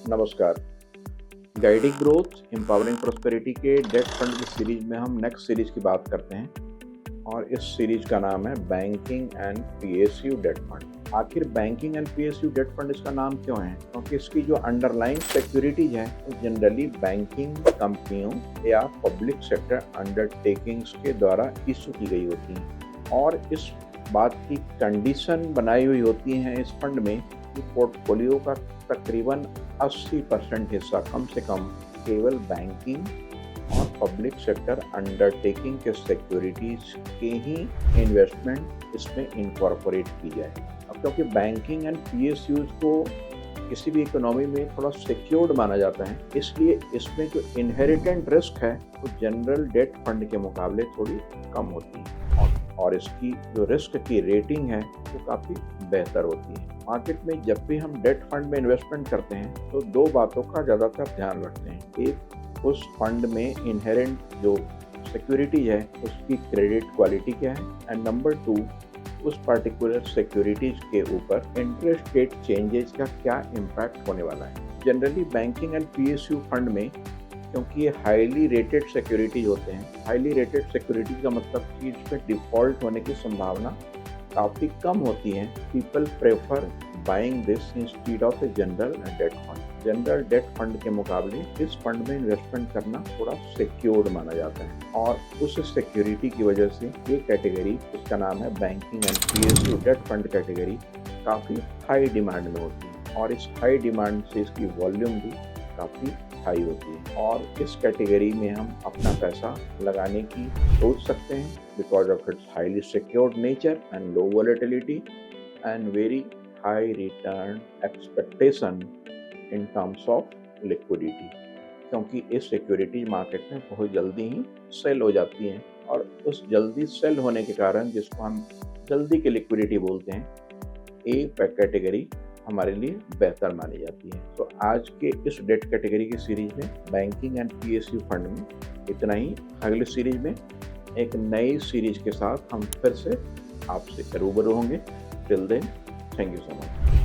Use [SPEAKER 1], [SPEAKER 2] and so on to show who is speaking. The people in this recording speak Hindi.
[SPEAKER 1] नमस्कार। गाइडिंग ग्रोथ एम्पावरिंग प्रॉस्पेरिटी के डेट फंड की सीरीज में हम नेक्स्ट सीरीज की बात करते हैं और इस सीरीज का नाम है banking and PSU debt fund. आखिर banking and PSU debt fund इसका नाम क्यों है? क्योंकि इसकी जो अंडरलाइन सिक्योरिटीज है वो जनरली बैंकिंग कंपनियों या पब्लिक सेक्टर अंडरटेकिंग्स के द्वारा इशू की गई होती हैं और इस बात की कंडीशन बनाई हुई होती है इस फंड में कि पोर्टफोलियो का तकरीबन 80% हिस्सा कम से कम केवल बैंकिंग और पब्लिक सेक्टर अंडरटेकिंग के सिक्योरिटीज के ही इन्वेस्टमेंट इसमें इनकॉर्पोरेट की जाए। अब क्योंकि बैंकिंग एंड पीएसयूज को किसी भी इकोनॉमी में थोड़ा सिक्योर्ड माना जाता है, इसलिए इसमें जो इनहेरिटेंट रिस्क है वो जनरल डेट फंड के मुकाबले थोड़ी कम होती है और इसकी जो रिस्क की रेटिंग है वो काफ़ी बेहतर होती है। मार्केट में जब भी हम डेट फंड में इन्वेस्टमेंट करते हैं तो दो बातों का ज़्यादातर ध्यान रखते हैं। एक, उस फंड में इनहेरेंट जो सिक्योरिटी है उसकी क्रेडिट क्वालिटी क्या है, एंड नंबर 2, उस पर्टिकुलर सिक्योरिटीज के ऊपर इंटरेस्ट रेट चेंजेस का क्या इम्पैक्ट होने वाला है। Generally banking and PSU fund में क्योंकि ये हाईली रेटेड सिक्योरिटीज होते हैं, हाईली रेटेड सिक्योरिटीज का मतलब कि इसमें डिफ़ॉल्ट होने की संभावना काफ़ी कम होती है। People prefer buying this instead of a general debt fund. General debt fund के मुकाबले इस फंड में इन्वेस्टमेंट करना थोड़ा सिक्योर्ड माना जाता है और उस सिक्योरिटी की वजह से ये कैटेगरी, इसका नाम है banking and PSU debt fund category, काफ़ी हाई डिमांड में होती है और इस हाई डिमांड से इसकी वॉल्यूम भी काफ़ी हाई होती है और इस कैटेगरी में हम अपना पैसा लगाने की सोच सकते हैं because of its highly secured nature and low volatility and very high return expectation in terms of liquidity. क्योंकि इस सिक्योरिटी मार्केट में बहुत जल्दी ही सेल हो जाती हैं और उस जल्दी सेल होने के कारण, जिसको हम जल्दी की लिक्विडिटी बोलते हैं, ये कैटेगरी हमारे लिए बेहतर मानी जाती है। तो आज के इस डेट कैटेगरी की सीरीज में बैंकिंग एंड पीएसयू फंड में इतना ही। अगली सीरीज में एक नई सीरीज के साथ हम फिर से आपसे रूबरू होंगे। Till then, thank you so much.